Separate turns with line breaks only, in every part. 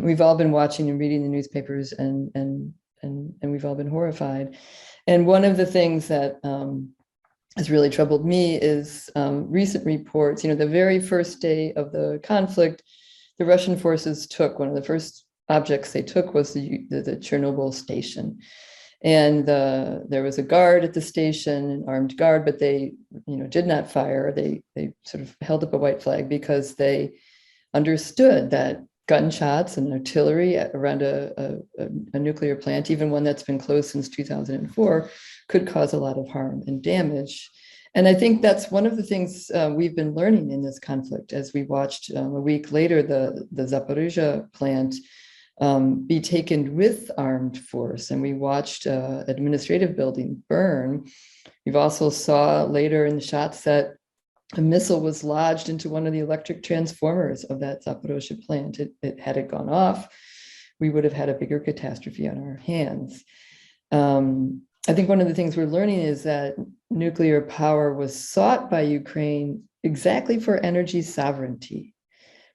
we've all been watching and reading the newspapers, and we've all been horrified. And one of the things that has really troubled me is recent reports. The very first day of the conflict, the Russian forces took one of the first objects they took was the Chernobyl station. And there was a guard at the station, an armed guard, but they, did not fire. They sort of held up a white flag because they understood that gunshots and artillery around a nuclear plant, even one that's been closed since 2004, could cause a lot of harm and damage. And I think that's one of the things we've been learning in this conflict, as we watched a week later the Zaporizhzhia plant be taken with armed force, and we watched administrative building burn. We've also saw later in the shots that a missile was lodged into one of the electric transformers of that Zaporizhzhia plant. Had it gone off, we would have had a bigger catastrophe on our hands. I think one of the things we're learning is that nuclear power was sought by Ukraine exactly for energy sovereignty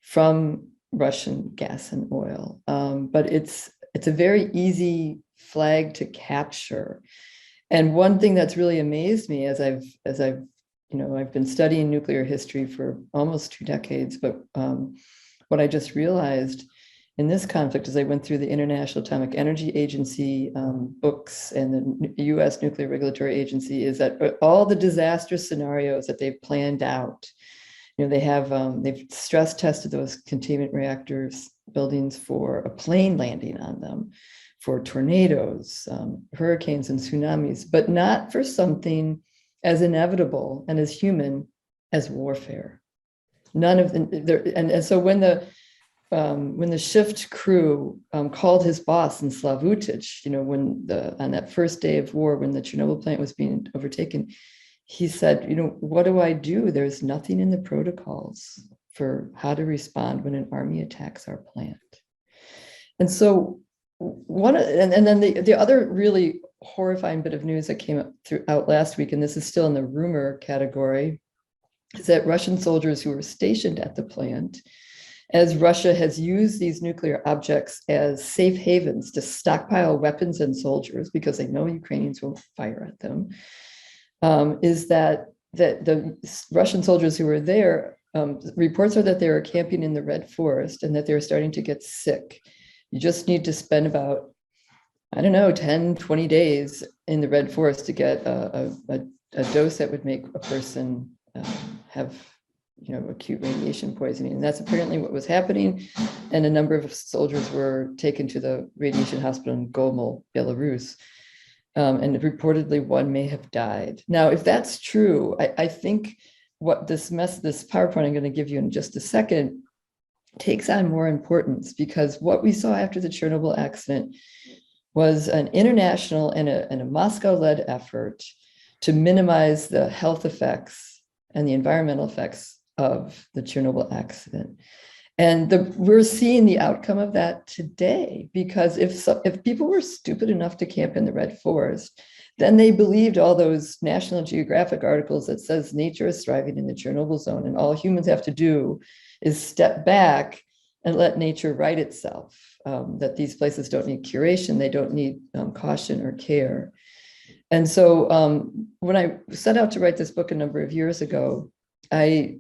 from Russian gas and oil. But it's a very easy flag to capture. And one thing that's really amazed me as I've been studying nuclear history for almost 2 decades, but what I just realized in this conflict, as I went through the International Atomic Energy Agency books and the US Nuclear Regulatory Agency, is that all the disaster scenarios that they've planned out, they've stress tested those containment reactors buildings for a plane landing on them, for tornadoes, hurricanes and tsunamis, but not for something as inevitable and as human as warfare. None of them, and so when the shift crew called his boss in Slavutic, on that first day of war, when the Chernobyl plant was being overtaken, he said, what do I do? There's nothing in the protocols for how to respond when an army attacks our plant. And so then the other really horrifying bit of news that came out last week, and this is still in the rumor category, is that Russian soldiers who were stationed at the plant, as Russia has used these nuclear objects as safe havens to stockpile weapons and soldiers because they know Ukrainians won't fire at them, is that the Russian soldiers who were there, reports are that they were camping in the Red Forest and that they were starting to get sick. You just need to spend about, 10, 20 days in the Red Forest to get a dose that would make a person have acute radiation poisoning. And that's apparently what was happening. And a number of soldiers were taken to the radiation hospital in Gomel, Belarus. And reportedly one may have died. Now, if that's true, I think what this PowerPoint I'm going to give you in just a second takes on more importance, because what we saw after the Chernobyl accident was an international and a Moscow-led effort to minimize the health effects and the environmental effects of the Chernobyl accident. And we're seeing the outcome of that today, because if people were stupid enough to camp in the Red Forest, then they believed all those National Geographic articles that says nature is thriving in the Chernobyl zone, and all humans have to do is step back and let nature right itself, that these places don't need curation, they don't need caution or care. And so when I set out to write this book a number of years ago, I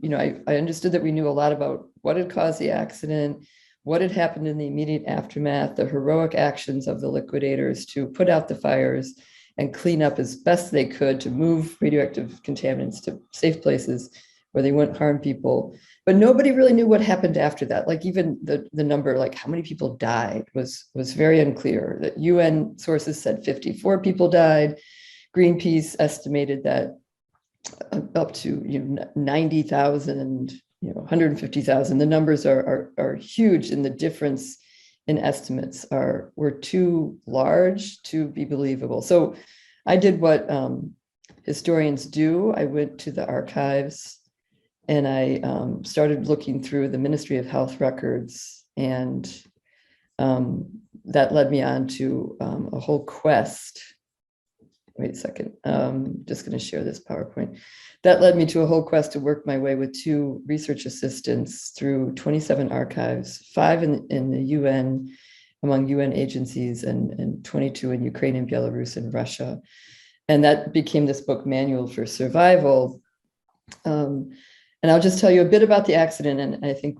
understood that we knew a lot about what had caused the accident, what had happened in the immediate aftermath, the heroic actions of the liquidators to put out the fires and clean up as best they could to move radioactive contaminants to safe places where they wouldn't harm people. But nobody really knew what happened after that. Like even the number, like how many people died was very unclear. That UN sources said 54 people died. Greenpeace estimated that up to 90,000, 150,000. The numbers are huge, and the difference in estimates were too large to be believable. So I did what historians do. I went to the archives and I started looking through the Ministry of Health records, and that led me on to a whole quest wait a second. Just going to share this PowerPoint. That led me to a whole quest to work my way with 2 research assistants through 27 archives, 5 in the UN, among UN agencies, and 22 in Ukraine and Belarus and Russia. And that became this book, Manual for Survival. And I'll just tell you a bit about the accident, and I think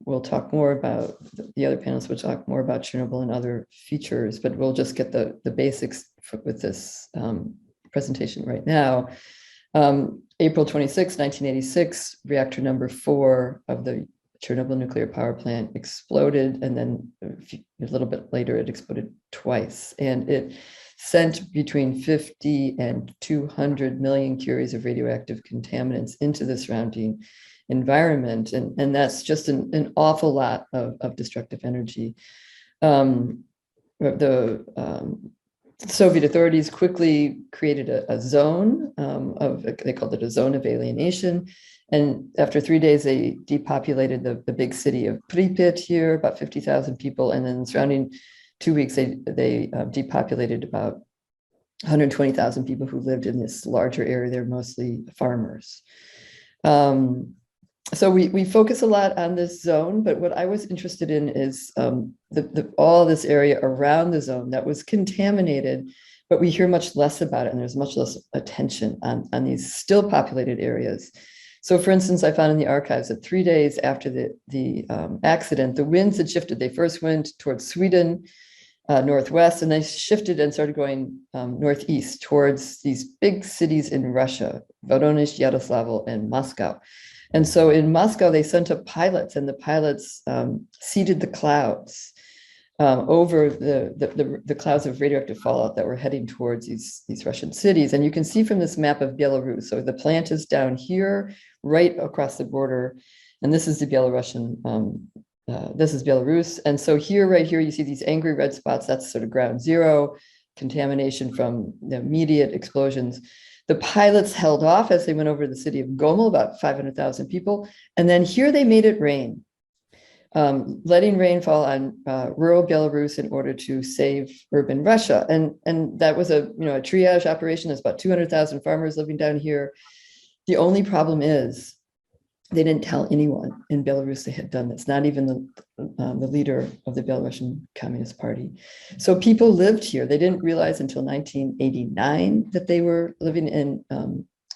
we'll talk more about, the other panelists will talk more about Chernobyl and other features, but we'll just get the basics with this presentation right now. April 26, 1986, reactor number 4 of the Chernobyl nuclear power plant exploded, and then a little bit later it exploded twice, and it sent between 50 and 200 million curies of radioactive contaminants into the surrounding environment. And that's just an awful lot of destructive energy. The Soviet authorities quickly created a zone they called it a zone of alienation. And after 3 days, they depopulated the big city of Pripyat here, about 50,000 people, and then surrounding 2 weeks, they depopulated about 120,000 people who lived in this larger area. They're mostly farmers. So we focus a lot on this zone, but what I was interested in is all this area around the zone that was contaminated, but we hear much less about it, and there's much less attention on these still populated areas. So for instance, I found in the archives that 3 days after the accident, the winds had shifted. They first went towards Sweden, northwest, and they shifted and started going northeast towards these big cities in Russia, Voronezh, Yaroslavl, and Moscow. And so in Moscow, they sent up pilots, and the pilots seeded the clouds over the clouds of radioactive fallout that were heading towards these Russian cities. And you can see from this map of Belarus, so the plant is down here, right across the border, and this is the Belarusian, this is Belarus. And so here, right here, you see these angry red spots. That's sort of ground zero, contamination from the immediate explosions. The pilots held off as they went over the city of Gomel, about 500,000 people. And then here they made it rain, letting rain fall on rural Belarus in order to save urban Russia. And that was a triage operation. There's about 200,000 farmers living down here. The only problem is they didn't tell anyone in Belarus they had done this, not even the leader of the Belarusian Communist Party. So people lived here. They didn't realize until 1989 that they were living in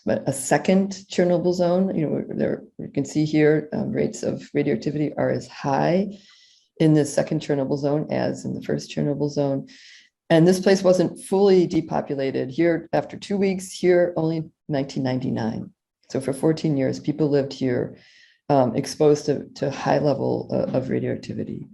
a second Chernobyl zone. You can see here rates of radioactivity are as high in the second Chernobyl zone as in the first Chernobyl zone. And this place wasn't fully depopulated. Here, after 2 weeks, here only 1999. So for 14 years, people lived here exposed to high level of radioactivity.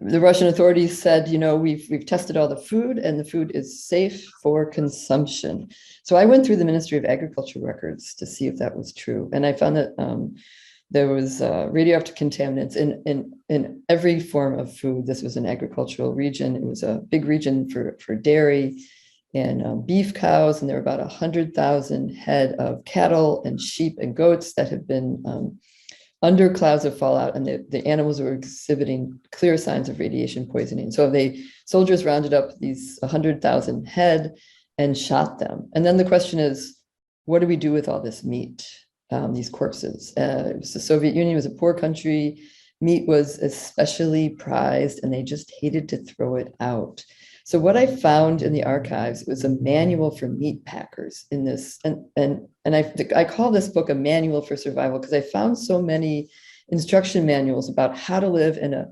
The Russian authorities said, we've tested all the food and the food is safe for consumption. So I went through the Ministry of Agriculture records to see if that was true. And I found that there was radioactive contaminants in every form of food. This was an agricultural region. It was a big region for dairy and beef cows, and there were about 100,000 head of cattle and sheep and goats that had been under clouds of fallout, and the animals were exhibiting clear signs of radiation poisoning. So soldiers rounded up these 100,000 head and shot them. And then the question is, what do we do with all this meat, these corpses? The Soviet Union was a poor country. Meat was especially prized, and they just hated to throw it out. So what I found in the archives was a manual for meat packers in this, and I call this book a manual for survival because I found so many instruction manuals about how to live in a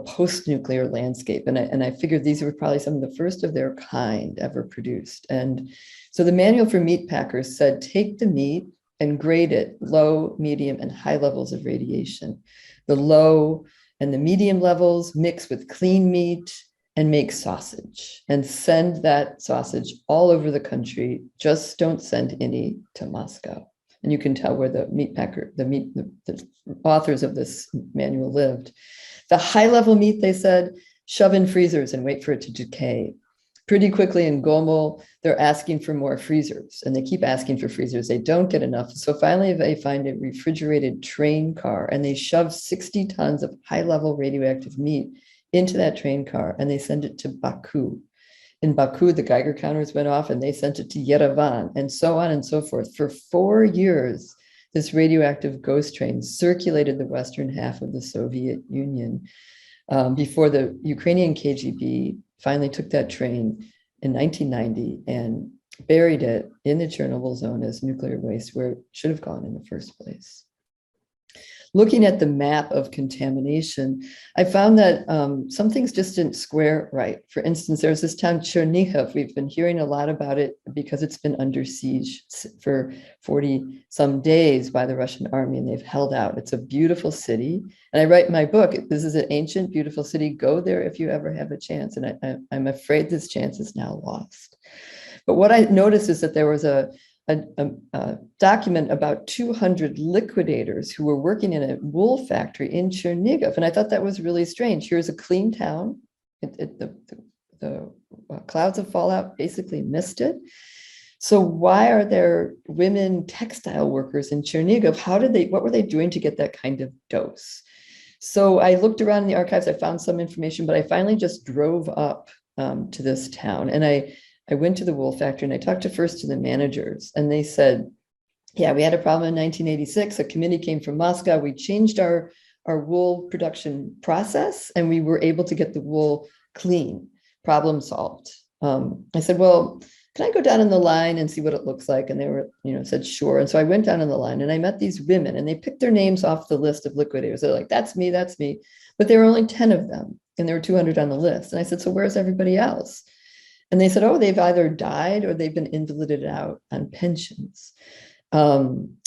post-nuclear landscape, and I figured these were probably some of the first of their kind ever produced. And so the manual for meat packers said, take the meat and grade it low, medium, and high levels of radiation. The low and the medium levels mix with clean meat and make sausage and send that sausage all over the country. Just don't send any to Moscow. And you can tell where the authors of this manual lived. The high level meat, they said, shove in freezers and wait for it to decay. Pretty quickly in Gomel, they're asking for more freezers, and they keep asking for freezers. They don't get enough. So finally they find a refrigerated train car, and they shove 60 tons of high level radioactive meat into that train car, and they send it to Baku. in Baku, the Geiger counters went off and they sent it to Yerevan, and so on and so forth. For 4 years, this radioactive ghost train circulated the western half of the Soviet Union before the Ukrainian KGB finally took that train in 1990 and buried it in the Chernobyl zone as nuclear waste where it should have gone in the first place. Looking at the map of contamination, I found that some things just didn't square right. For instance, there's this town Chernihiv. We've been hearing a lot about it because it's been under siege for 40 some days by the Russian army, and they've held out. It's a beautiful city. And I write in my book, this is an ancient, beautiful city. Go there if you ever have a chance. And I'm afraid this chance is now lost. But what I noticed is that there was a document about 200 liquidators who were working in a wool factory in Chernihiv. And I thought that was really strange. Here's a clean town. The clouds of fallout basically missed it. So why are there women textile workers in Chernihiv? What were they doing to get that kind of dose? So I looked around in the archives, I found some information, but I finally just drove up to this town, and I went to the wool factory and I talked first to the managers, and they said, yeah, we had a problem in 1986. A committee came from Moscow. We changed our wool production process and we were able to get the wool clean, problem solved. I said, well, can I go down in the line and see what it looks like? And they were, said, sure. And so I went down in the line and I met these women and they picked their names off the list of liquidators. They're like, that's me. But there were only 10 of them and there were 200 on the list. And I said, so where's everybody else? And they said, oh, they've either died or they've been invalided out on pensions.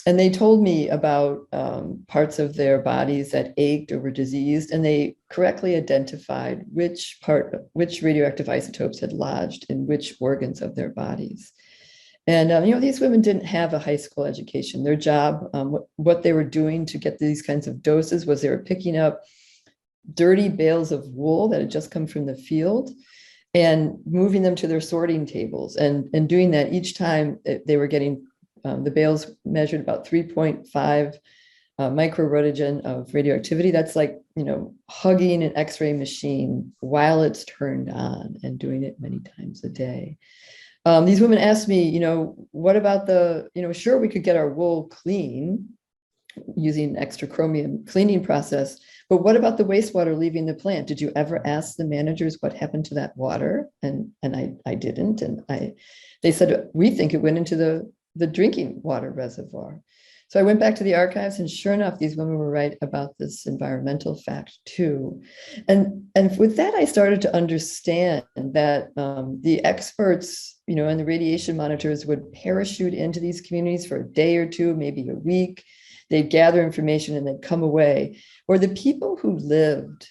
And they told me about parts of their bodies that ached or were diseased, and they correctly identified which radioactive isotopes had lodged in which organs of their bodies. And these women didn't have a high school education. Their job, what they were doing to get these kinds of doses was they were picking up dirty bales of wool that had just come from the field and moving them to their sorting tables. And doing that each time they were getting the bales measured about 3.5 microroentgen of radioactivity. That's like, hugging an X-ray machine while it's turned on and doing it many times a day. These women asked me, what about sure, we could get our wool clean using extra chromium cleaning process, but what about the wastewater leaving the plant? Did you ever ask the managers what happened to that water? And I didn't. And they said, we think it went into the drinking water reservoir. So I went back to the archives, and sure enough, these women were right about this environmental fact too. And with that, I started to understand that the experts, and the radiation monitors would parachute into these communities for a day or two, maybe a week. They'd gather information and they'd come away. Or the people who lived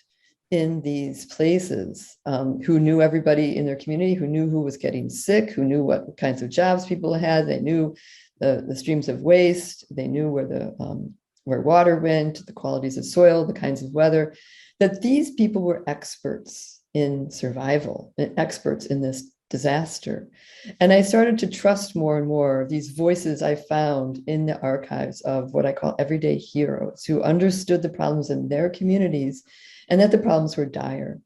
in these places, who knew everybody in their community, who knew who was getting sick, who knew what kinds of jobs people had. They knew the streams of waste. They knew where water went, the qualities of soil, the kinds of weather, that these people were experts in survival and experts in this disaster. And I started to trust more and more these voices I found in the archives of what I call everyday heroes who understood the problems in their communities and that the problems were dire.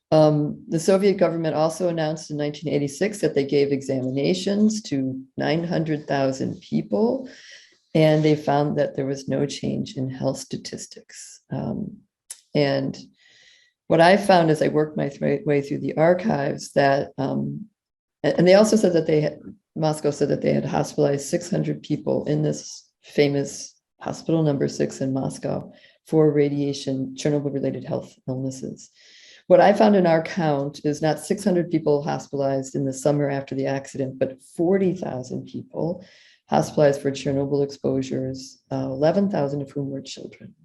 The Soviet government also announced in 1986 that they gave examinations to 900,000 people, and they found that there was no change in health statistics. And what I found as I worked my way through the archives that, and they also said that Moscow said that they had hospitalized 600 people in this famous hospital number 6 in Moscow for Chernobyl-related health illnesses. What I found in our count is not 600 people hospitalized in the summer after the accident, but 40,000 people hospitalized for Chernobyl exposures, 11,000 of whom were children.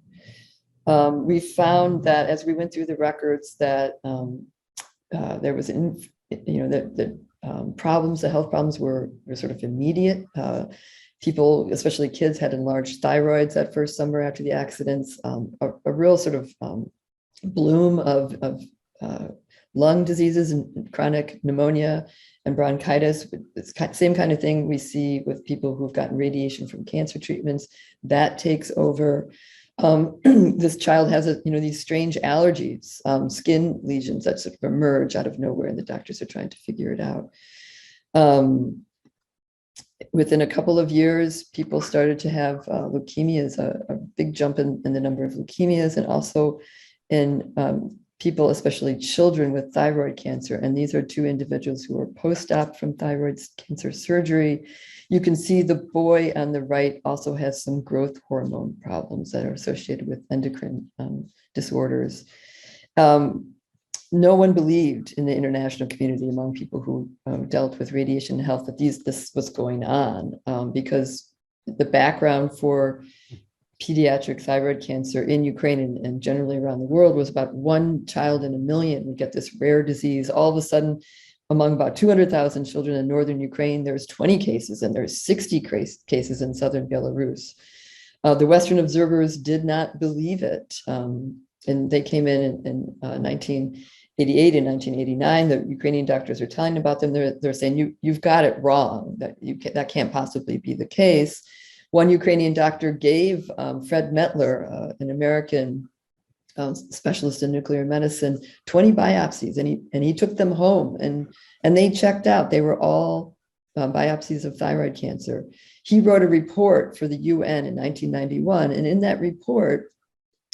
We found that as we went through the records that there was, the health problems were sort of immediate. People, especially kids, had enlarged thyroids that first summer after the accidents, a real sort of bloom of lung diseases and chronic pneumonia and bronchitis. It's the same kind of thing we see with people who've gotten radiation from cancer treatments. That takes over. This child has these strange allergies, skin lesions that sort of emerge out of nowhere, and the doctors are trying to figure it out. Within a couple of years, people started to have leukemias, a big jump in the number of leukemias, and also in people, especially children with thyroid cancer. And these are two individuals who were post-op from thyroid cancer surgery. You can see the boy on the right also has some growth hormone problems that are associated with endocrine disorders. No one believed in the international community among people who dealt with radiation health that this was going on, because the background for pediatric thyroid cancer in Ukraine and generally around the world was about 1 child in a million would get this rare disease. All of a sudden, among about 200,000 children in northern Ukraine, there's 20 cases, and there's 60 cases in southern Belarus. The Western observers did not believe it, and they came in 1988 and 1989. The Ukrainian doctors are telling about them. They're saying, you've got it wrong, that can't possibly be the case. One Ukrainian doctor gave Fred Mettler, an American specialist in nuclear medicine, 20 biopsies, and he took them home, and they checked out. They were all biopsies of thyroid cancer. He wrote a report for the UN in 1991, and in that report,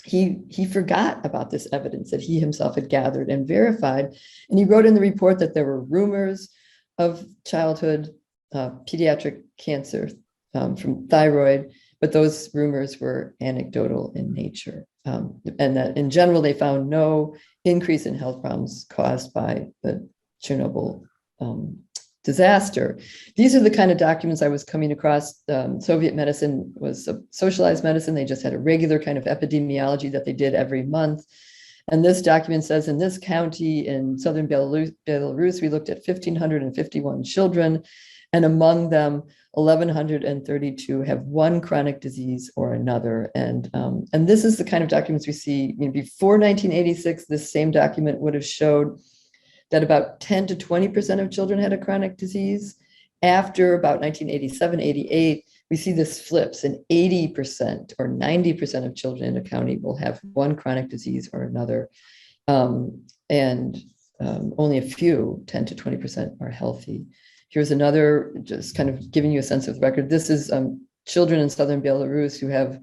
he forgot about this evidence that he himself had gathered and verified, and he wrote in the report that there were rumors of childhood pediatric cancer from thyroid, but those rumors were anecdotal in nature, and that in general, they found no increase in health problems caused by the Chernobyl disaster. These are the kind of documents I was coming across. Soviet medicine was a socialized medicine. They just had a regular kind of epidemiology that they did every month. And this document says, in this county in southern Belarus, we looked at 1,551 children, and among them, 1,132 have one chronic disease or another. And this is the kind of documents we see. Before 1986, this same document would have showed that about 10 to 20% of children had a chronic disease. After about 1987, 88, we see this flips, and 80% or 90% of children in a county will have one chronic disease or another. And only a few, 10 to 20%, are healthy. Here's another, just kind of giving you a sense of the record. This is children in southern Belarus who have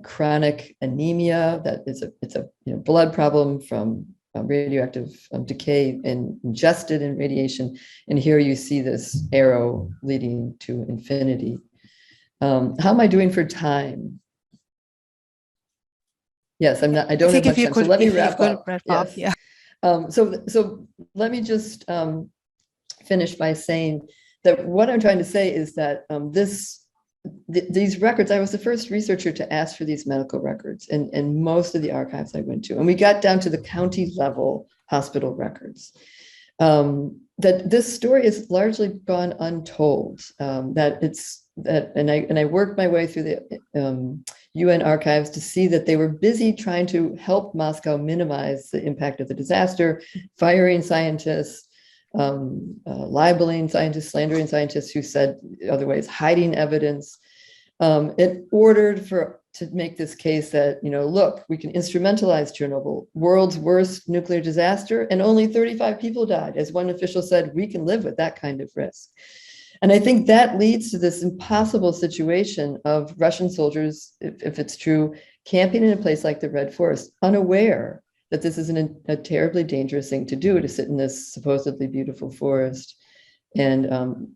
chronic anemia. That is it's a blood problem from radioactive decay and ingested in radiation. And here you see this arrow leading to infinity. How am I doing for time? Yes, I'm not. I don't have much time. So let me wrap up. Yes.
Yeah.
So let me just finish by saying that what I'm trying to say is that these records, I was the first researcher to ask for these medical records in most of the archives I went to, and we got down to the county level hospital records. That this story has largely gone untold. And I worked my way through the UN archives to see that they were busy trying to help Moscow minimize the impact of the disaster, firing scientists, libeling scientists, slandering scientists who said other ways, hiding evidence. It ordered to make this case that, look, we can instrumentalize Chernobyl, world's worst nuclear disaster, and only 35 people died. As one official said, we can live with that kind of risk. And I think that leads to this impossible situation of Russian soldiers, if it's true, camping in a place like the Red Forest, unaware that this is a terribly dangerous thing to do, to sit in this supposedly beautiful forest and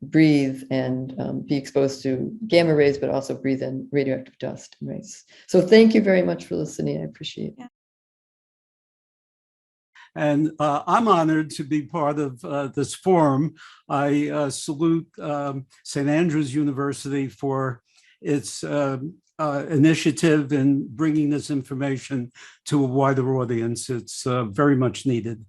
breathe and be exposed to gamma rays, but also breathe in radioactive dust and rays. So thank you very much for listening. I appreciate it.
And I'm honored to be part of this forum. I salute St. Andrews University for its initiative in bringing this information to a wider audience. It's very much needed.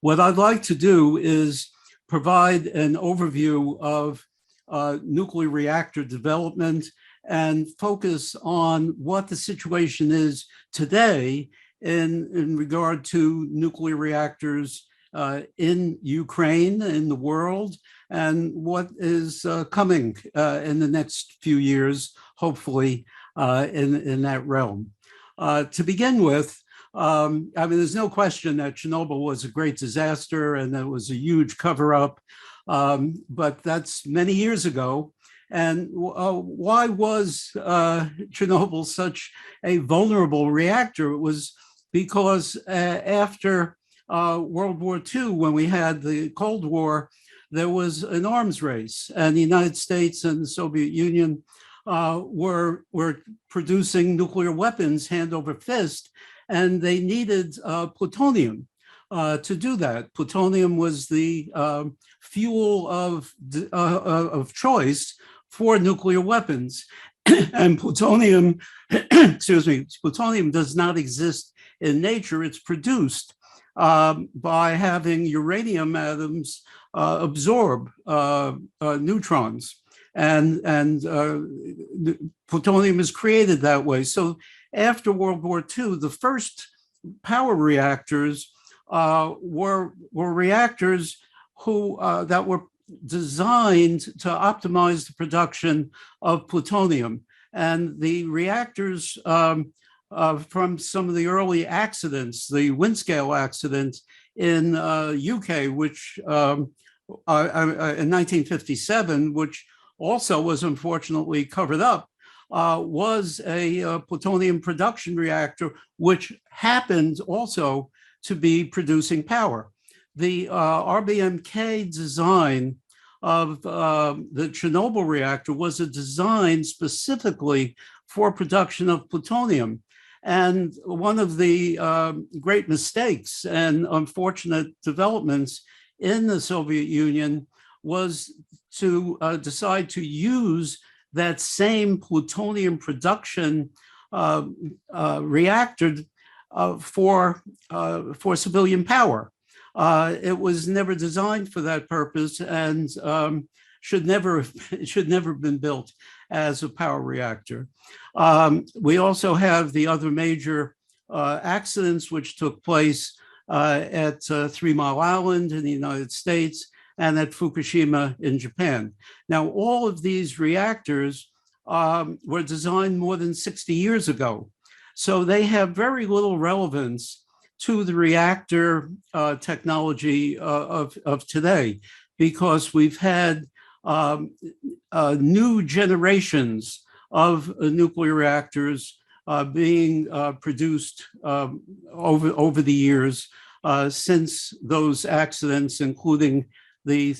What I'd like to do is provide an overview of nuclear reactor development and focus on what the situation is today in regard to nuclear reactors in Ukraine, in the world, and what is coming in the next few years, hopefully, in that realm. To begin with, I mean, there's no question that Chernobyl was a great disaster and that it was a huge cover-up, but that's many years ago. And why was Chernobyl such a vulnerable reactor? It was because after World War II, when we had the Cold War, there was an arms race, and the United States and the Soviet Union were producing nuclear weapons hand over fist, and they needed plutonium to do that. Plutonium was the fuel of choice for nuclear weapons, and plutonium, excuse me, plutonium does not exist in nature. It's produced by having uranium atoms absorb neutrons, and plutonium is created that way. So after World War II, the first power reactors were reactors that were designed to optimize the production of plutonium. And the reactors from some of the early accidents, the Windscale accident in UK, which in 1957, which also was unfortunately covered up, was a plutonium production reactor, which happened also to be producing power. The RBMK design of the Chernobyl reactor was a design specifically for production of plutonium. And one of the great mistakes and unfortunate developments in the Soviet Union was to decide to use that same plutonium production reactor for civilian power. It was never designed for that purpose, and should never have been built as a power reactor. We also have the other major accidents which took place at 3 Mile Island in the United States and at Fukushima in Japan. Now, all of these reactors were designed more than 60 years ago, so they have very little relevance to the reactor technology of today, because we've had new generations of nuclear reactors being produced over the years since those accidents, including the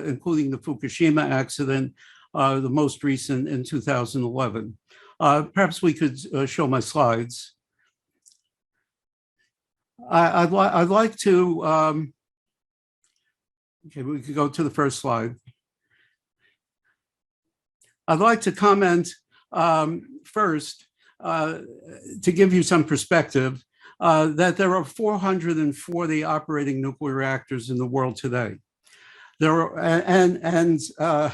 including the Fukushima accident, the most recent in 2011. Perhaps we could show my slides. I'd like to, okay, we could go to the first slide. I'd like to comment first, to give you some perspective, that there are 440 operating nuclear reactors in the world today. There are,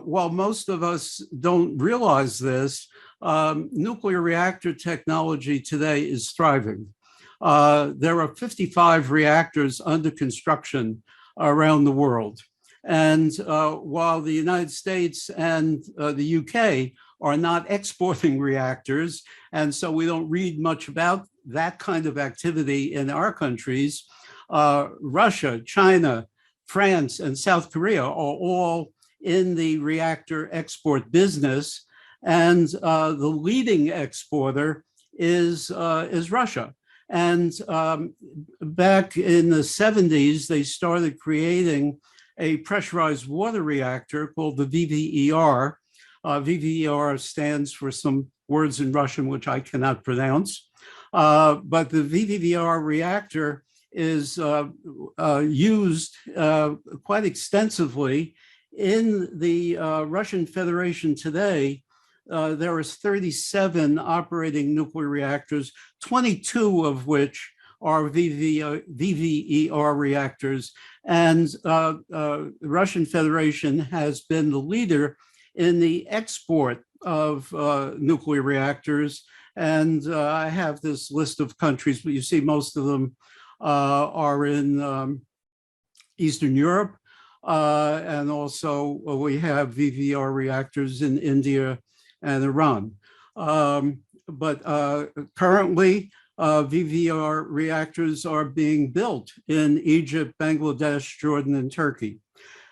while most of us don't realize this, nuclear reactor technology today is thriving. There are 55 reactors under construction around the world. And while the United States and the UK are not exporting reactors, and so we don't read much about that kind of activity in our countries, Russia, China, France, and South Korea are all in the reactor export business. And the leading exporter is Russia. And back in the 70s, they started creating a pressurized water reactor called the VVER. VVER stands for some words in Russian which I cannot pronounce. But the VVER reactor is used quite extensively in the Russian Federation today. There is 37 operating nuclear reactors, 22 of which are VVER reactors. And the Russian Federation has been the leader in the export of nuclear reactors. And I have this list of countries, but you see most of them are in Eastern Europe. And also we have VVER reactors in India and Iran. currently VVR reactors are being built in Egypt, Bangladesh, Jordan, and Turkey.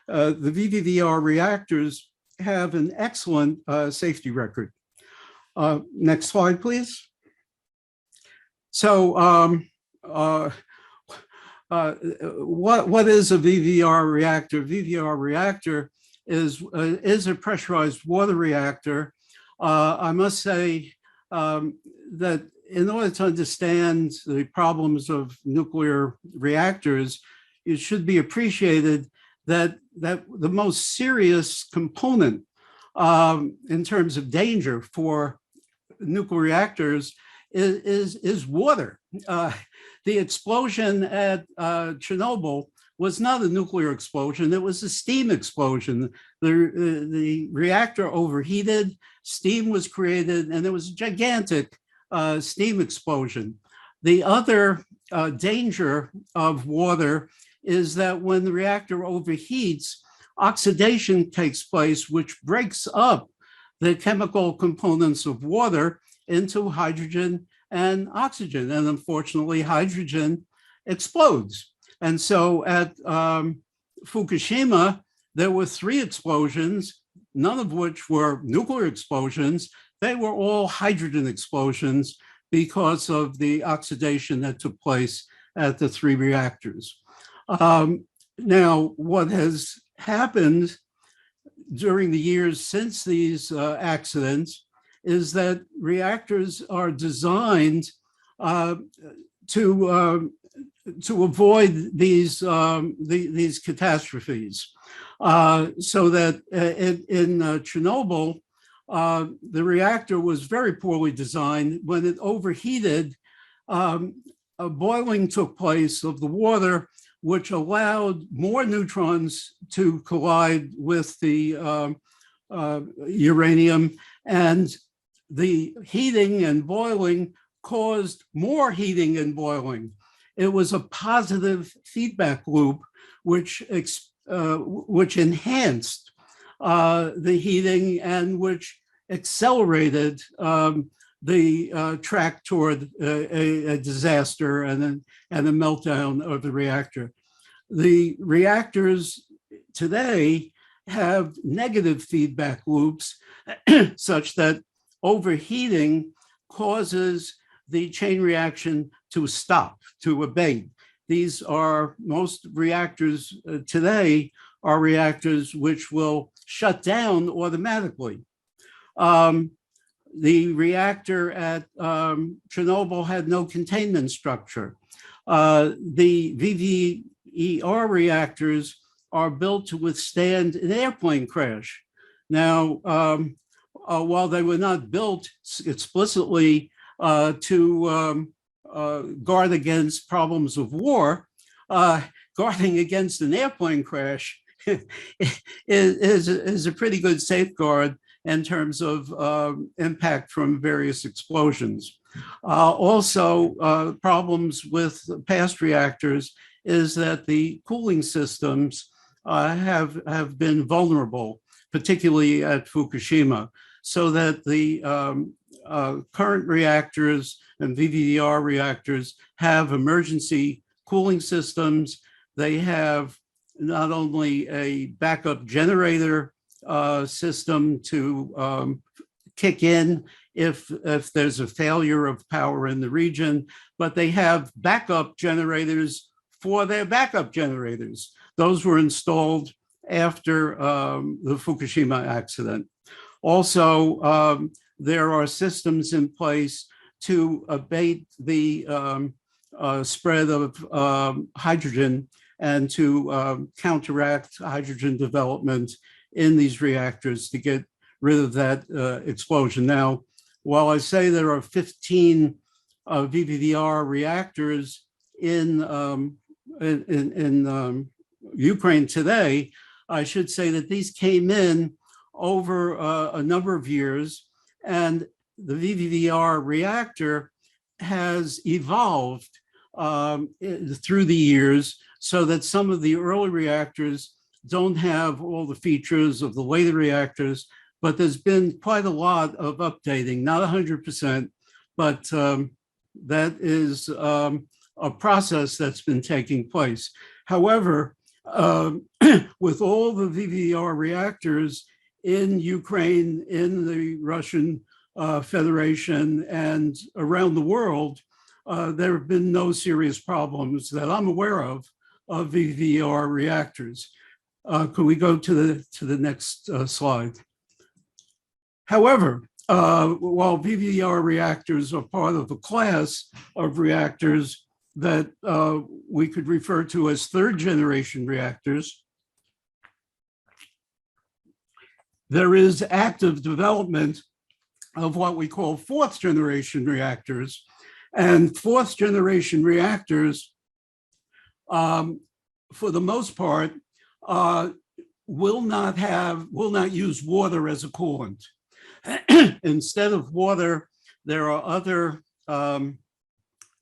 The VVR reactors have an excellent safety record. Next slide, please. So what is a VVR reactor? VVR reactor is a pressurized water reactor. I must say that in order to understand the problems of nuclear reactors, it should be appreciated that the most serious component in terms of danger for nuclear reactors is water. The explosion at Chernobyl was not a nuclear explosion, it was a steam explosion. The reactor overheated, steam was created, and there was a gigantic steam explosion. The other danger of water is that when the reactor overheats, oxidation takes place, which breaks up the chemical components of water into hydrogen and oxygen. And unfortunately, hydrogen explodes. And so at Fukushima, there were 3 explosions, none of which were nuclear explosions. They were all hydrogen explosions because of the oxidation that took place at the 3 reactors. Now, what has happened during the years since these accidents is that reactors are designed to avoid these catastrophes. So that in Chernobyl, the reactor was very poorly designed. When it overheated, a boiling took place of the water, which allowed more neutrons to collide with the uranium, and the heating and boiling caused more heating and boiling. It was a positive feedback loop, which enhanced the heating and which accelerated the track toward a disaster and a meltdown of the reactor. The reactors today have negative feedback loops such that overheating causes the chain reaction to stop, to abate. These are, most reactors today are reactors which will shut down automatically. The reactor at Chernobyl had no containment structure. The VVER reactors are built to withstand an airplane crash. Now, while they were not built explicitly to guard against problems of war, guarding against an airplane crash is a pretty good safeguard in terms of impact from various explosions. Also, problems with past reactors is that the cooling systems have been vulnerable, particularly at Fukushima, so that the current reactors and VVER reactors have emergency cooling systems. They have not only a backup generator system to kick in if there's a failure of power in the region, but they have backup generators for their backup generators. Those were installed after the Fukushima accident. Also, there are systems in place to abate the spread of hydrogen and to counteract hydrogen development in these reactors to get rid of that explosion. Now, while I say there are 15 VVER reactors in Ukraine today, I should say that these came in over a number of years, and the VVER reactor has evolved through the years so that some of the early reactors don't have all the features of the later reactors, but there's been quite a lot of updating, not 100%, but that is a process that's been taking place. However, with all the VVER reactors in Ukraine, in the Russian Federation, and around the world, there have been no serious problems that I'm aware of VVER reactors. Could we go to the next slide? However, while VVER reactors are part of a class of reactors that we could refer to as third generation reactors, there is active development of what we call fourth generation reactors. And fourth generation reactors, for the most part, will not use water as a coolant. Instead of water, there are other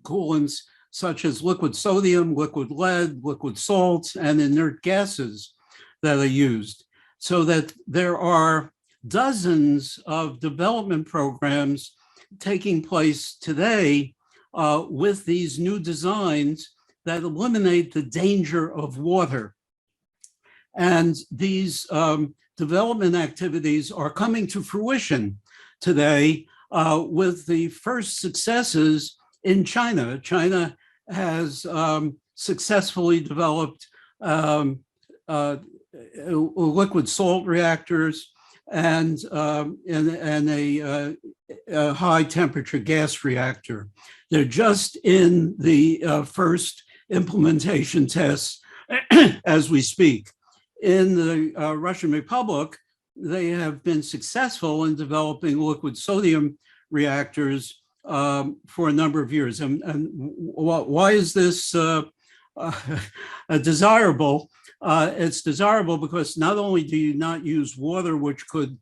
coolants such as liquid sodium, liquid lead, liquid salts, and inert gases that are used. So that there are dozens of development programs taking place today with these new designs that eliminate the danger of water. And these development activities are coming to fruition today with the first successes in China. China has successfully developed liquid salt reactors and a high temperature gas reactor. They're just in the first implementation tests as we speak. In the Russian Republic, they have been successful in developing liquid sodium reactors for a number of years. And why is this desirable? It's desirable because not only do you not use water, which could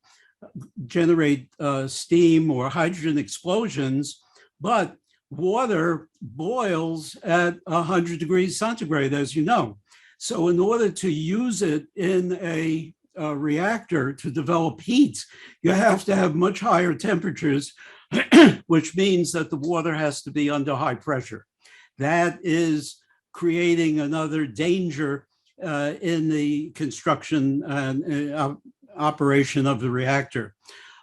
generate steam or hydrogen explosions, but water boils at 100 degrees centigrade, as you know. So in order to use it in a reactor to develop heat, you have to have much higher temperatures, which means that the water has to be under high pressure. That is creating another danger in the construction and operation of the reactor.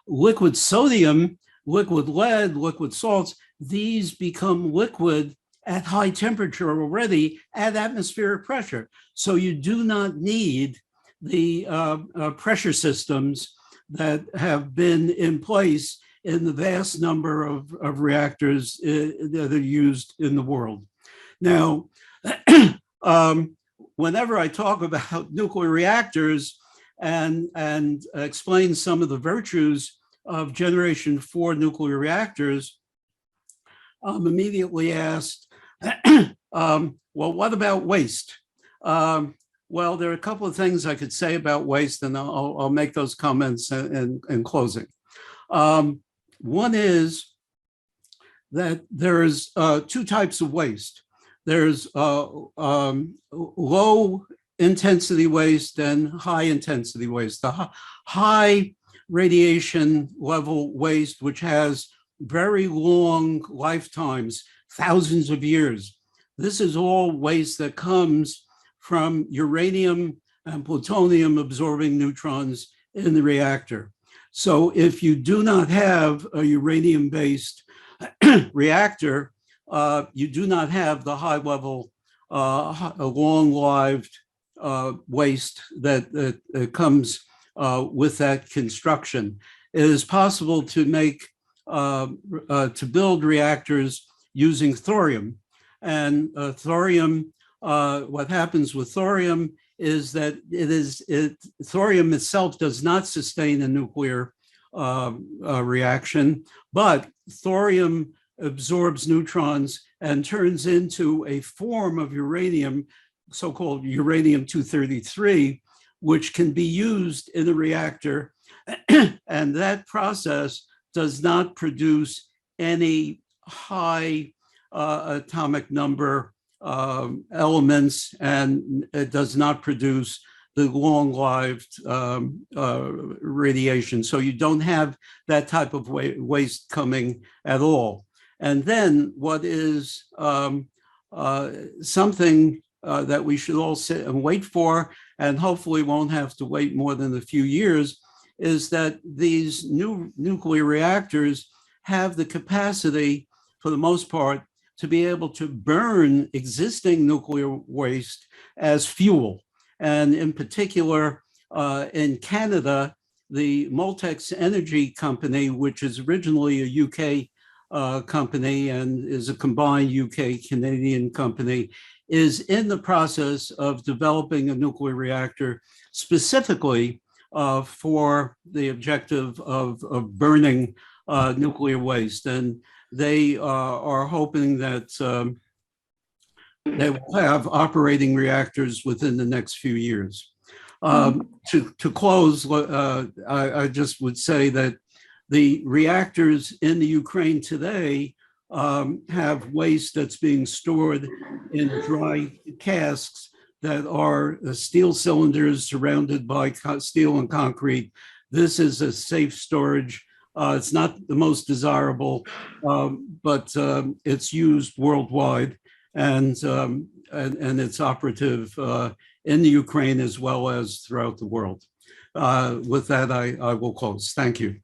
Liquid sodium, liquid lead, liquid salts, these become liquid at high temperature already at atmospheric pressure. So you do not need the pressure systems that have been in place in the vast number of reactors that are used in the world. Now, whenever I talk about nuclear reactors and explain some of the virtues of Generation 4 nuclear reactors, I'm immediately asked, well, what about waste? Well, there are a couple of things I could say about waste, and I'll make those comments in closing. One is that there's two types of waste. There's low intensity waste and high intensity waste. The high radiation level waste, which has very long lifetimes, thousands of years. This is all waste that comes from uranium and plutonium absorbing neutrons in the reactor. So if you do not have a uranium-based reactor, you do not have the high level, long-lived waste that comes with that construction. It is possible to make, to build reactors using thorium. And thorium, what happens with thorium is that thorium itself does not sustain a nuclear reaction, but thorium absorbs neutrons and turns into a form of uranium, so-called uranium-233, which can be used in a reactor. And that process does not produce any high atomic number elements, and it does not produce the long-lived radiation. So you don't have that type of waste coming at all. And then what is something that we should all sit and wait for, and hopefully won't have to wait more than a few years, is that these new nuclear reactors have the capacity, for the most part, to be able to burn existing nuclear waste as fuel. And in particular, in Canada, the Moltex Energy Company, which is originally a UK company and is a combined UK-Canadian company, is in the process of developing a nuclear reactor specifically for the objective of burning nuclear waste. And they are hoping that they will have operating reactors within the next few years. To close, I just would say that the reactors in the Ukraine today have waste that's being stored in dry casks that are steel cylinders surrounded by steel and concrete. This is a safe storage. It's not the most desirable, but it's used worldwide, and it's operative in the Ukraine as well as throughout the world. With that, I will close. Thank you.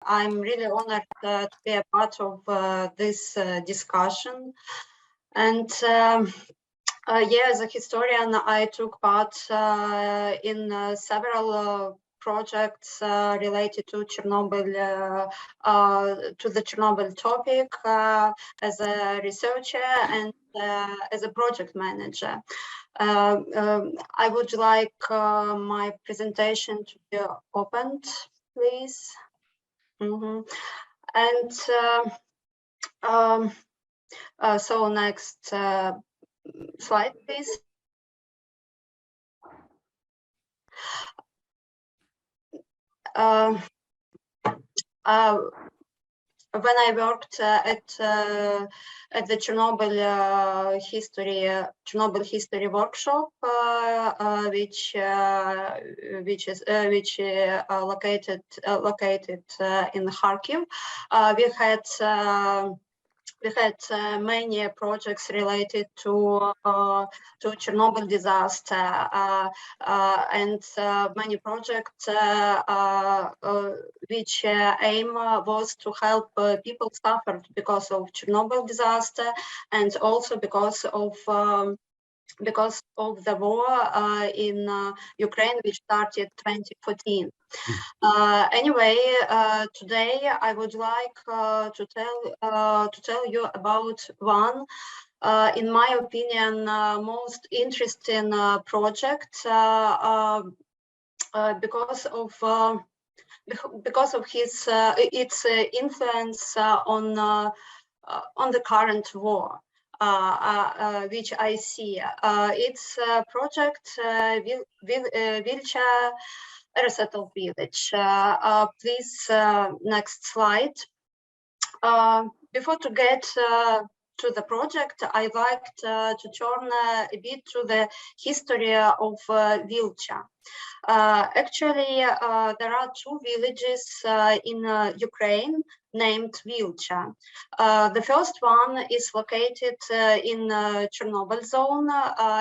I'm really honored to be a part of this discussion. And yeah, as a historian, I took part in several projects related to Chernobyl, to the Chernobyl topic as a researcher and as a project manager. I would like my presentation to be opened, please. And so next slide, please. When I worked at the Chernobyl history workshop, which is located in Kharkiv, we had many projects related to Chernobyl disaster, and many projects which aim was to help people suffered because of Chernobyl disaster, and also because of the war in Ukraine, which started 2014. Anyway, today I would like to tell you about one, in my opinion, most interesting project because of its influence on the current war. Which I see. It's a project Vilcha Resettled Village. Please, next slide. Before to get to the project, I'd like to turn a bit to the history of Vilcha. Actually, there are two villages in Ukraine named Vilcha. The first one is located in Chernobyl zone.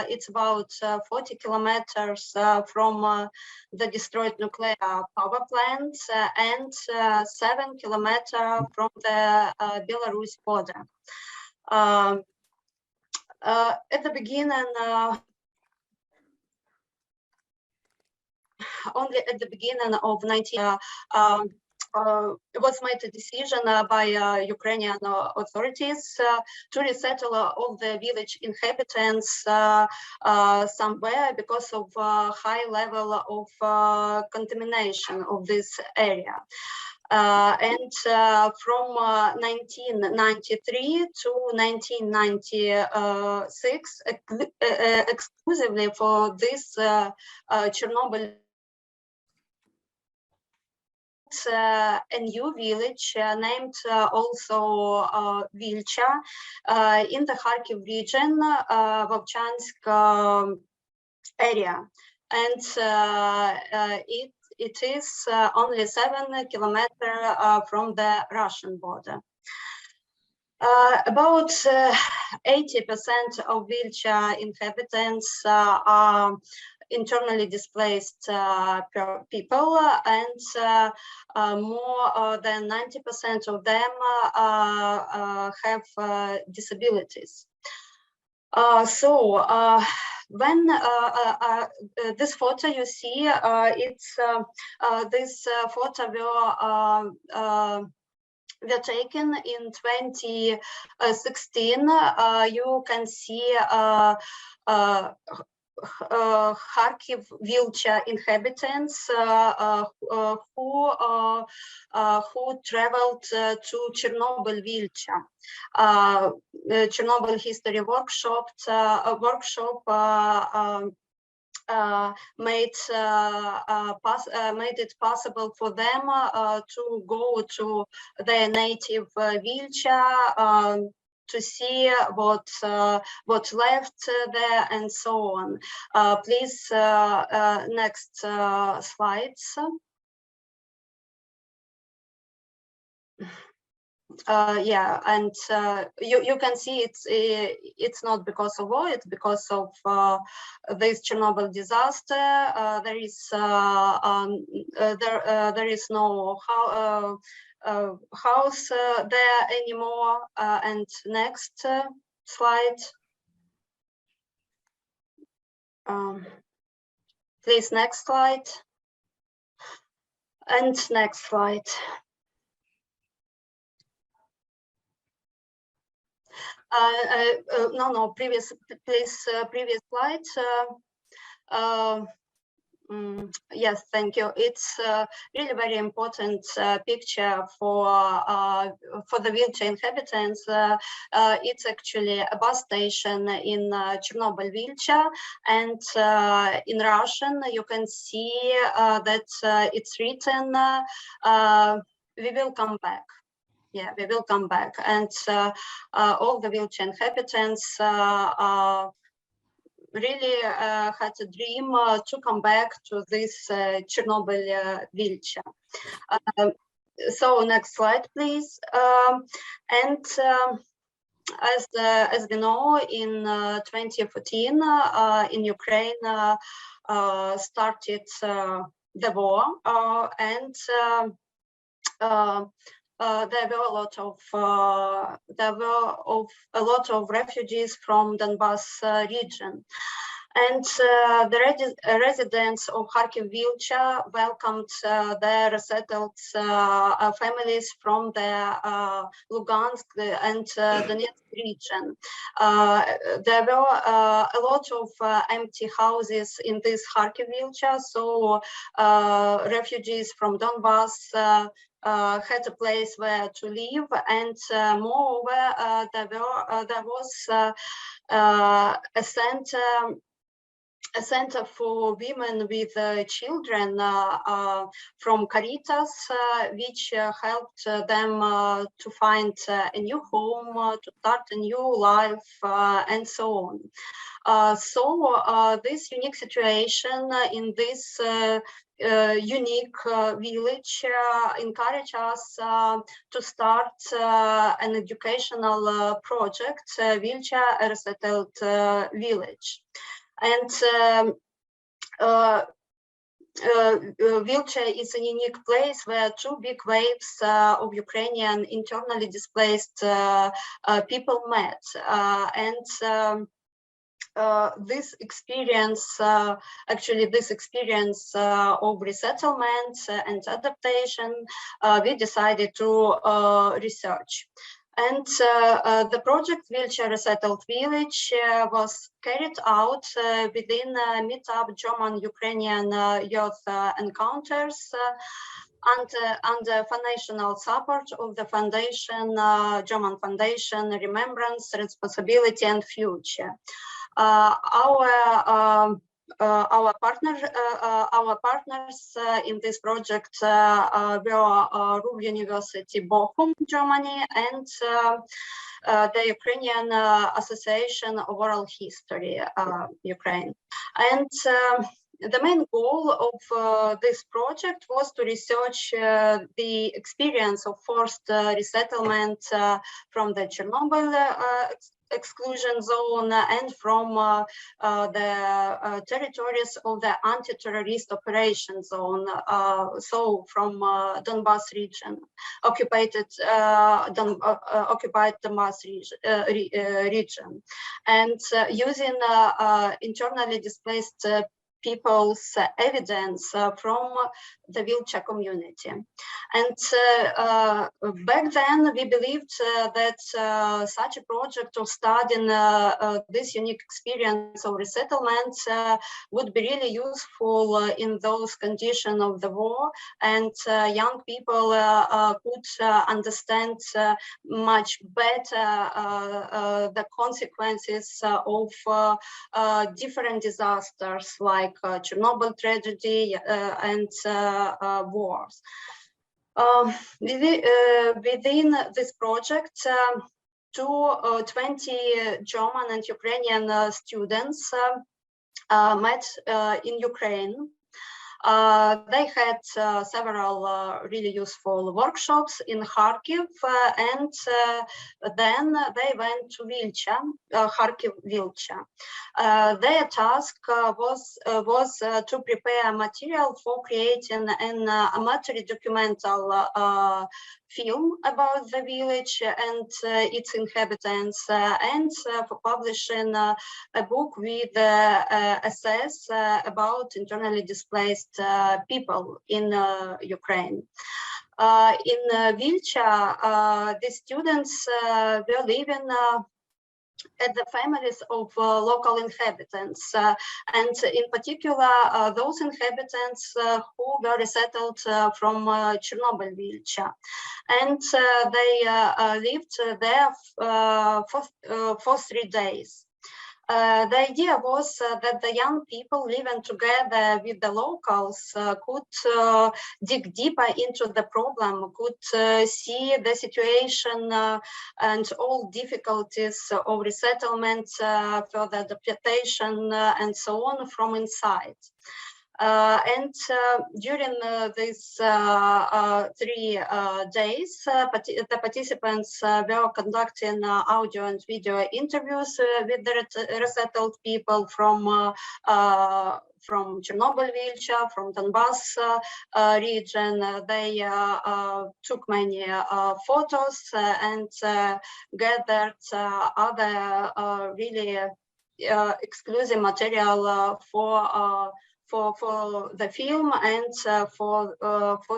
It's about 40 kilometers from the destroyed nuclear power plant and 7 kilometers from the Belarus border. At the beginning, only at the beginning of 19 was made a decision by Ukrainian authorities to resettle all the village inhabitants somewhere because of high level of contamination of this area. And from 1993 to 1996, exclusively for this Chernobyl, a new village named also Vilcha in the Kharkiv region, Volchansk area, and it is only 7 kilometers from the Russian border. About 80% of Vilcha inhabitants are internally displaced people, and more than 90% of them have disabilities. When this photo you see, it's this photo were taken in 2016. You can see Kharkiv Vilcha inhabitants who traveled to Chernobyl Vilcha. Chernobyl History Workshop made it possible for them to go to their native Vilcha, to see what left there and so on. Please, next slides. Yeah, and you can see it's not because of war, it's because of this Chernobyl disaster. There is no house there anymore. And next slide. Please, next slide. And next slide. No, previous, please, previous slide. Yes, thank you. It's really very important picture for the Vilcha inhabitants. It's actually a bus station in Chernobyl Vilcha, and in Russian you can see that it's written, "We will come back." Yeah, we will come back, and all the Vilcha inhabitants really had a dream to come back to this Chernobyl Vilcha. So next slide, please. And as we know, in 2014, in Ukraine started the war, and there were a lot of refugees from Donbas region, and the residents of Kharkiv Vilcha welcomed their resettled families from the Lugansk and Donetsk region. There were a lot of empty houses in this Kharkiv Vilcha, so refugees from Donbas had a place where to live, and moreover, there was a center for women with children from Caritas, which helped them to find a new home, to start a new life, and so on. So this unique situation in this unique village encourage us to start an educational project, Vilcha Resettled Village. And Vilcha is a unique place where two big waves of Ukrainian internally displaced people met, and this experience, this experience of resettlement and adaptation, we decided to research. And the project Vilcha Resettled Village was carried out within Meetup German-Ukrainian Youth Encounters under financial support of the foundation, German Foundation, Remembrance, Responsibility and Future. Our partners in this project were Ruhr University Bochum, Germany, and the Ukrainian Association of Oral History, Ukraine. And the main goal of this project was to research the experience of forced resettlement from the Chernobyl exclusion zone and from the territories of the anti-terrorist operation zone, so from Donbas region, occupied Donbas region, and using internally displaced people's evidence from the Vilcha community. And back then we believed that such a project of studying this unique experience of resettlement would be really useful in those conditions of the war, and young people could understand much better the consequences of different disasters like Chernobyl tragedy and wars. Within this project, 20 German and Ukrainian students met in Ukraine. They had several really useful workshops in Kharkiv, and then they went to Vilcha, Kharkiv-Vilcha. Their task was to prepare material for creating an amateur documental film about the village and its inhabitants, and for publishing a book with essays about internally displaced people in Ukraine. In Vilcha, the students were living at the families of local inhabitants, and in particular those inhabitants who were resettled from Chernobyl Vilcha, and they lived there for 3 days. The idea was that the young people living together with the locals could dig deeper into the problem, could see the situation and all difficulties of resettlement, further adaptation, and so on from inside. And during these 3 days, the participants were conducting audio and video interviews with the resettled people from Chernobyl Vilcha, from Donbas region. They took many photos and gathered other really exclusive material for the film and for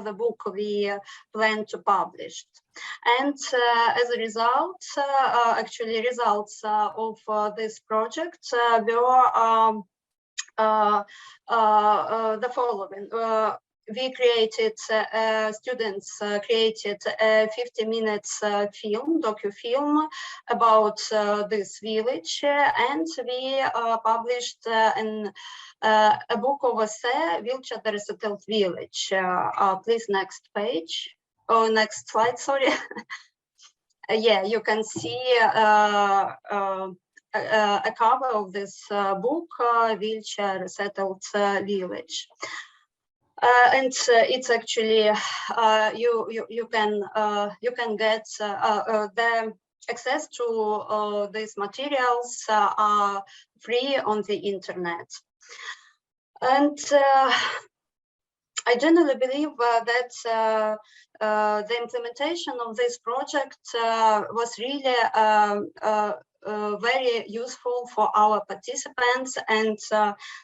the book we plan to publish. And as a result, actually results of this project were the following. We created, students created a 50 minutes film, docu-film about this village, and we published a book of essay, Vilcha, the Resettled Village. Please, next page. Oh, next slide, sorry. Yeah, you can see a cover of this book, Vilcha, Resettled Village. And it's actually you can get the access to these materials are free on the internet. And I generally believe that the implementation of this project was really very useful for our participants, and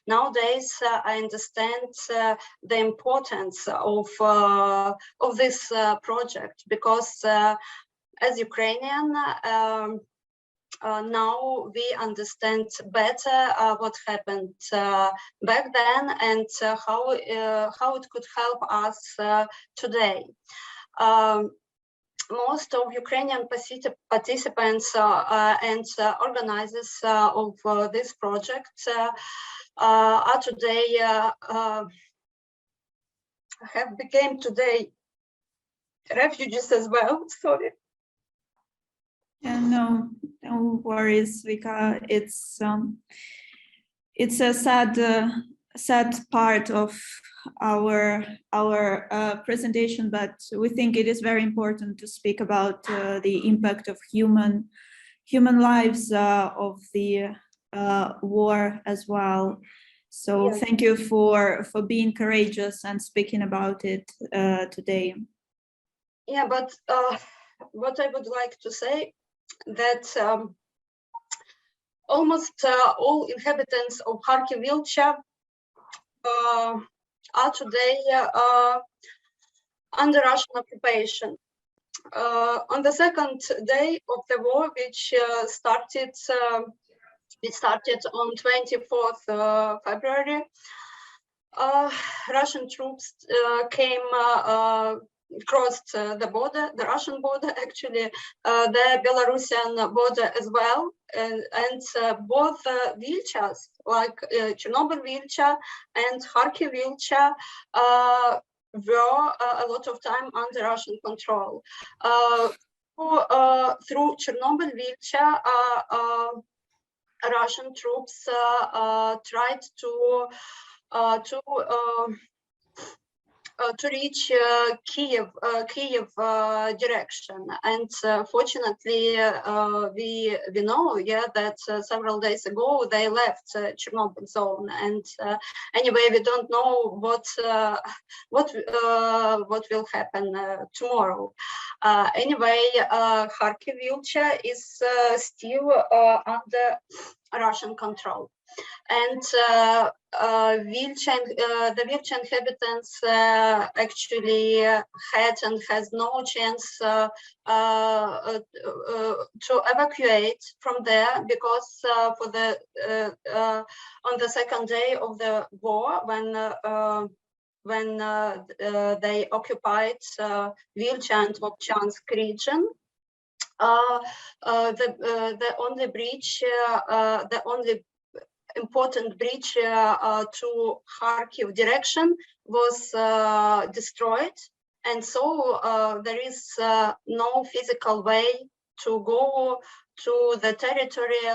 nowadays I understand the importance of this project, because as Ukrainian now we understand better what happened back then, and how it could help us today. Most of Ukrainian participants and organizers of this project are today became today refugees as well. Sorry.
Yeah, no worries, Vika. It's a sad sad part of our presentation, but we think it is very important to speak about the impact of human lives of the war as well. So
Yes.
thank you for being courageous and speaking about it today.
Yeah, but what I would like to say that almost all inhabitants of Kharkiv Vilcha are today under Russian occupation. On the second day of the war, which started on 24th February, Russian troops crossed the border, the Russian border, actually, the Belarusian border as well, and both Vilchas, like Chernobyl Vilcha and Kharkiv Vilcha, were a lot of time under Russian control. Through Chernobyl Vilcha, Russian troops tried to reach Kiev direction, and fortunately we know, that several days ago they left Chernobyl zone, and anyway we don't know what will happen tomorrow. Anyway, Kharkiv Vilcha is still under Russian control. And the Vilcha inhabitants actually had and has no chance to evacuate from there, because for the on the second day of the war, when they occupied Vilcha and Vovchansk region, the only bridge, the only important bridge to Kharkiv direction was destroyed, and so there is no physical way to go to the territory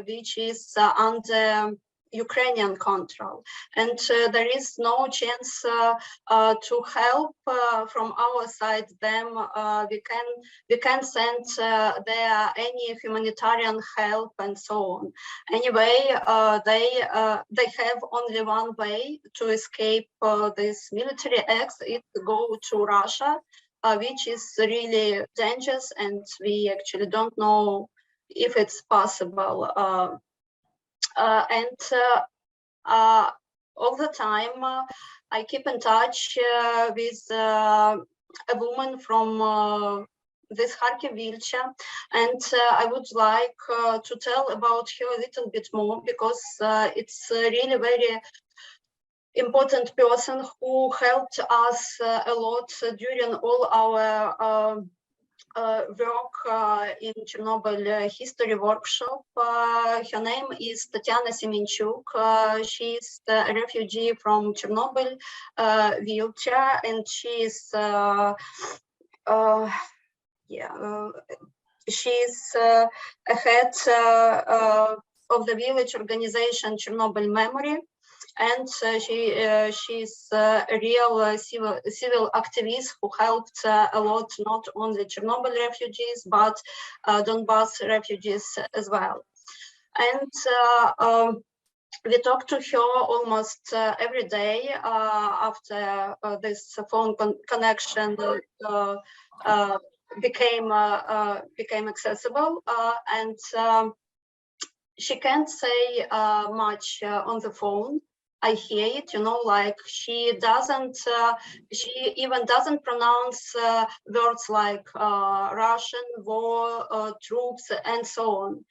which is under Ukrainian control, and there is no chance to help from our side them. We can send there any humanitarian help and so on. Anyway, they have only one way to escape this military acts. It's to go to Russia, which is really dangerous, and we actually don't know if it's possible. And all the time I keep in touch with a woman from this Kharkiv Vilcha, and I would like to tell about her a little bit more, because it's really very important person who helped us a lot during all our work in Chernobyl history workshop. Her name is Tatiana Semenchuk. She's a refugee from Chernobyl, Vilcha, and she's she's a head of the village organization Chernobyl Memory. And she's a real civil activist who helped a lot, not only Chernobyl refugees, but Donbass refugees as well. And we talk to her almost every day after this phone connection became accessible, and she can't say much on the phone. I hear it, like she even doesn't pronounce words like Russian, war, troops, and so on.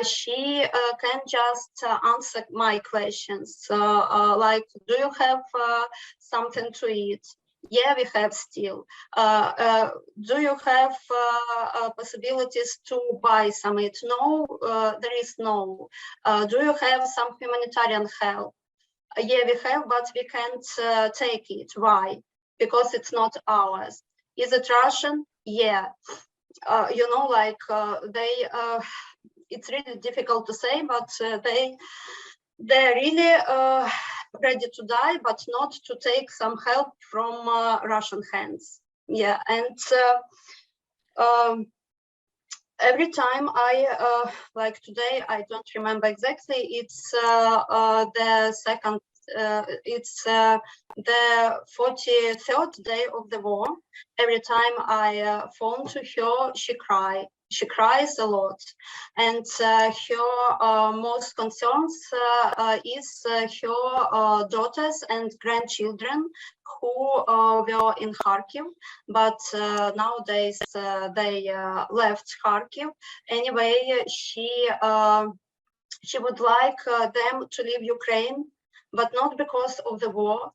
She can just answer my questions, like, do you have something to eat? Yeah, we have still. Do you have possibilities to buy some meat? No, there is no. Do you have some humanitarian help? Yeah, we have, but we can't take it. Why? Because it's not ours. Is it Russian? Yeah. Like it's really difficult to say, but they really ready to die, but not to take some help from Russian hands. Yeah, and every time I, like today, I don't remember exactly, it's the second, it's the 43rd day of the war. Every time I phone to her, she cries a lot, and her most concerns is her daughters and grandchildren who were in Kharkiv, but nowadays they left Kharkiv. Anyway, she would like them to leave Ukraine, but not because of the war,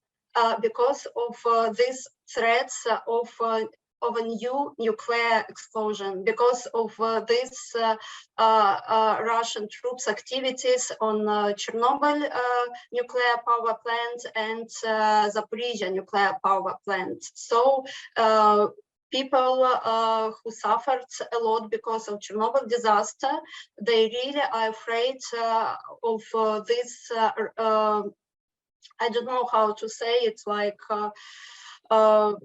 because of these threats of a new nuclear explosion, because of this Russian troops' activities on Chernobyl nuclear power plant and Zaporizhia nuclear power plant. So people who suffered a lot because of Chernobyl disaster, they really are afraid of this, I don't know how to say, it's like
the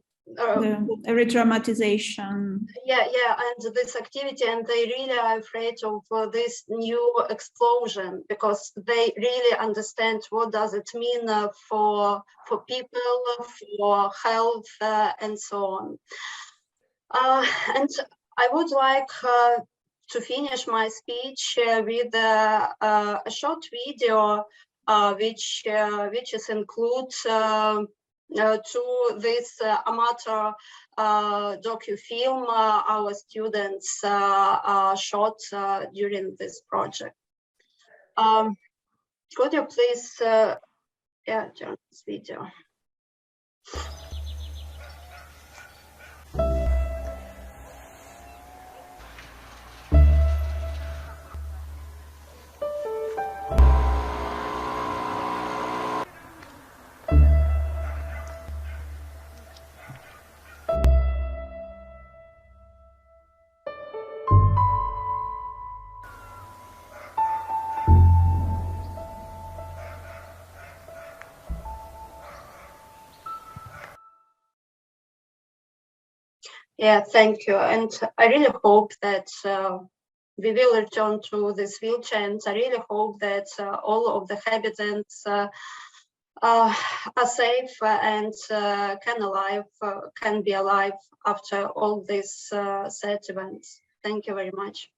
re-traumatization.
Yeah, and this activity, and they really are afraid of this new explosion, because they really understand what does it mean for people, for health, and so on. And I would like to finish my speech with a short video, which is include to this amateur docu-film our students shot during this project. Could you please turn this video? Yeah, thank you. And I really hope that we will return to this wheelchair, and I really hope that all of the inhabitants are safe and can be alive after all these sad events. Thank you very much.